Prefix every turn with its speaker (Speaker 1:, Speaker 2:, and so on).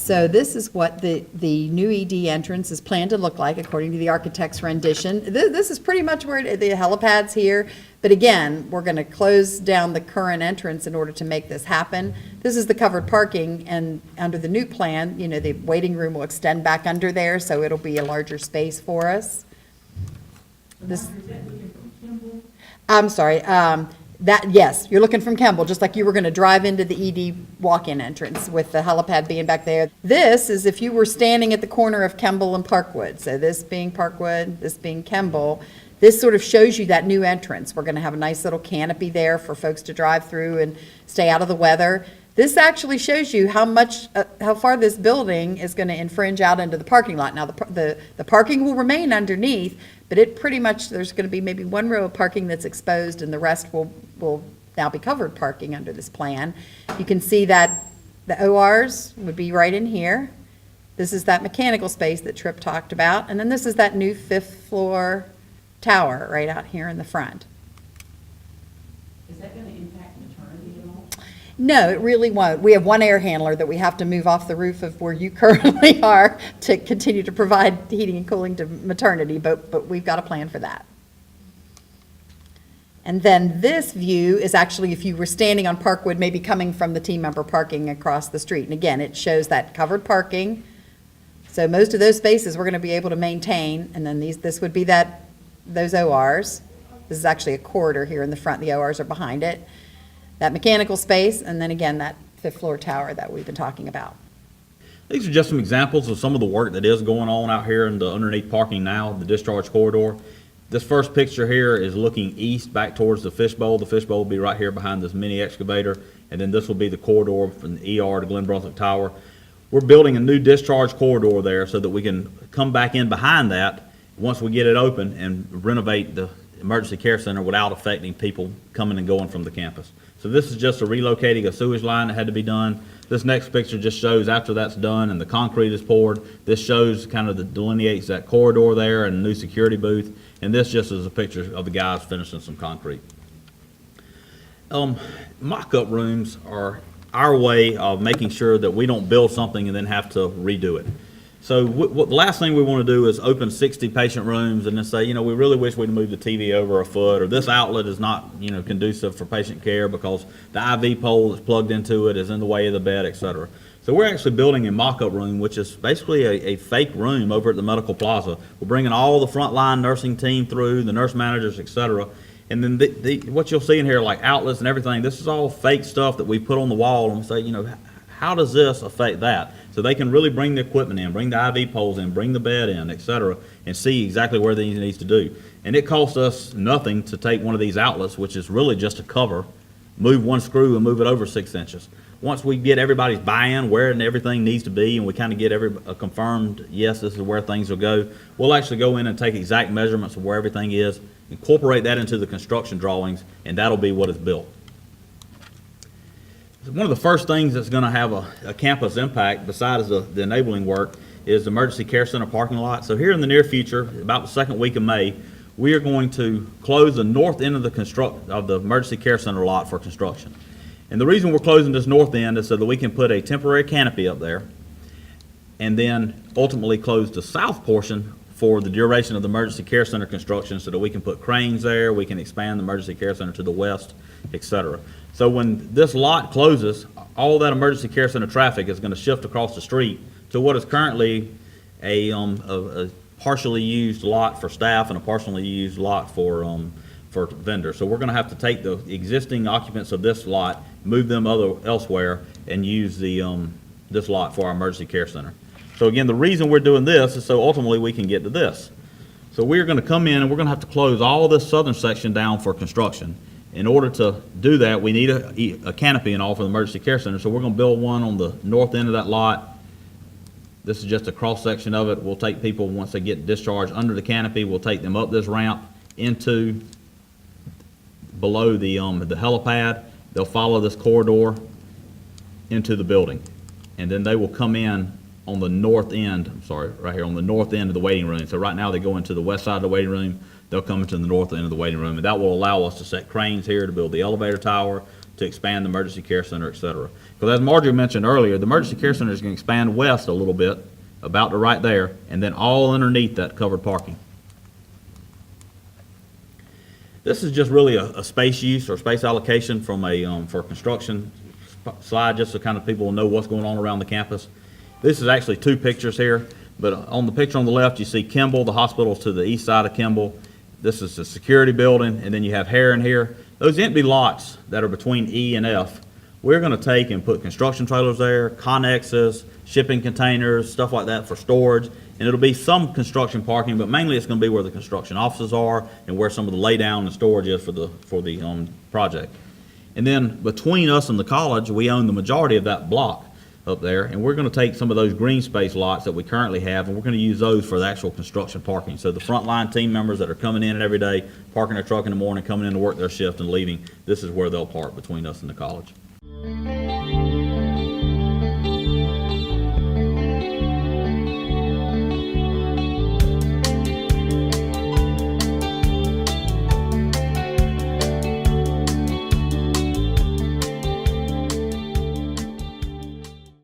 Speaker 1: So this is what the new ED entrance is planned to look like according to the architect's rendition. This is pretty much where the helipad's here, but again, we're going to close down the current entrance in order to make this happen. This is the covered parking, and under the new plan, the waiting room will extend back under there, so it'll be a larger space for us. I'm sorry. Yes, you're looking from Kemble, just like you were going to drive into the ED walk-in entrance with the helipad being back there. This is if you were standing at the corner of Kemble and Parkwood. So this being Parkwood, this being Kemble, this sort of shows you that new entrance. We're going to have a nice little canopy there for folks to drive through and stay out of the weather. This actually shows you how far this building is going to infringe out into the parking lot. Now, the parking will remain underneath, but it pretty much, there's going to be maybe one row of parking that's exposed, and the rest will now be covered parking under this plan. You can see that the ORs would be right in here. This is that mechanical space that Tripp talked about, and then this is that new 5th floor tower right out here in the front.
Speaker 2: Is that going to impact maternity at all?
Speaker 1: No, it really won't. We have one air handler that we have to move off the roof of where you currently are to continue to provide heating and cooling to maternity, but we've got a plan for that. And then this view is actually if you were standing on Parkwood, maybe coming from the team member parking across the street. And again, it shows that covered parking. So most of those spaces we're going to be able to maintain, and then this would be those ORs. This is actually a corridor here in the front. The ORs are behind it. That mechanical space, and then again, that 5th floor tower that we've been talking about.
Speaker 3: These are just some examples of some of the work that is going on out here in the underneath parking now, the discharge corridor. This first picture here is looking east back towards the fishbowl. The fishbowl will be right here behind this mini excavator, and then this will be the corridor from the ER to Glen Brunswick Tower. We're building a new discharge corridor there so that we can come back in behind that once we get it open and renovate the emergency care center without affecting people coming and going from the campus. So this is just a relocating a sewage line that had to be done. This next picture just shows after that's done and the concrete is poured. This shows kind of delineates that corridor there and a new security booth. And this just is a picture of the guys finishing some concrete. Mock-up rooms are our way of making sure that we don't build something and then have to redo it. So the last thing we want to do is open 60 patient rooms and then say, we really wish we'd moved the TV over a foot, or this outlet is not, conducive for patient care because the IV pole that's plugged into it is in the way of the bed, et cetera. So we're actually building a mock-up room, which is basically a fake room over at the Medical Plaza. We're bringing all the frontline nursing team through, the nurse managers, et cetera. And then what you'll see in here, like outlets and everything, this is all fake stuff that we put on the wall and say, how does this affect that? So they can really bring the equipment in, bring the IV poles in, bring the bed in, et cetera, and see exactly where things needs to do. And it costs us nothing to take one of these outlets, which is really just a cover, move one screw and move it over 6 inches. Once we get everybody's buy-in where everything needs to be and we kind of get confirmed, yes, this is where things will go, we'll actually go in and take exact measurements of where everything is, incorporate that into the construction drawings, and that'll be what is built. One of the first things that's going to have a campus impact, besides the enabling work, is the emergency care center parking lot. So here in the near future, about the second week of May, we are going to close the north end of the emergency care center lot for construction. And the reason we're closing this north end is so that we can put a temporary canopy up there, and then ultimately close the south portion for the duration of the emergency care center construction so that we can put cranes there, we can expand the emergency care center to the west, et cetera. So when this lot closes, all that emergency care center traffic is going to shift across the street to what is currently a partially used lot for staff and a partially used lot for vendors. So we're going to have to take the existing occupants of this lot, move them elsewhere, and use this lot for our emergency care center. So again, the reason we're doing this is so ultimately we can get to this. So we're going to come in and we're going to have to close all this southern section down for construction. In order to do that, we need a canopy and all for the emergency care center. So we're going to build one on the north end of that lot. This is just a cross section of it. We'll take people, once they get discharged under the canopy, we'll take them up this ramp into below the helipad. They'll follow this corridor into the building. And then they will come in on the north end, right here on the north end of the waiting room. So right now they go into the west side of the waiting room. They'll come into the north end of the waiting room, and that will allow us to set cranes here to build the elevator tower, to expand the emergency care center, et cetera. Because as Marjorie mentioned earlier, the emergency care center is going to expand west a little bit, about to right there, and then all underneath that covered parking. This is just really a space use or space allocation from for construction slide, just so kind of people will know what's going on around the campus. This is actually two pictures here, but on the picture on the left, you see Kimball, the hospital's to the east side of Kimball. This is the security building, and then you have Heron here. Those empty lots that are between E and F, we're gonna take and put construction trailers there, connexes, shipping containers, stuff like that for storage, and it'll be some construction parking, but mainly it's gonna be where the construction offices are and where some of the laydown and storage is for the project. And then between us and the college, we own the majority of that block up there, and we're gonna take some of those green space lots that we currently have, and we're gonna use those for the actual construction parking. So the frontline team members that are coming in every day, parking their truck in the morning, coming in to work their shift and leaving, this is where they'll park between us and the college.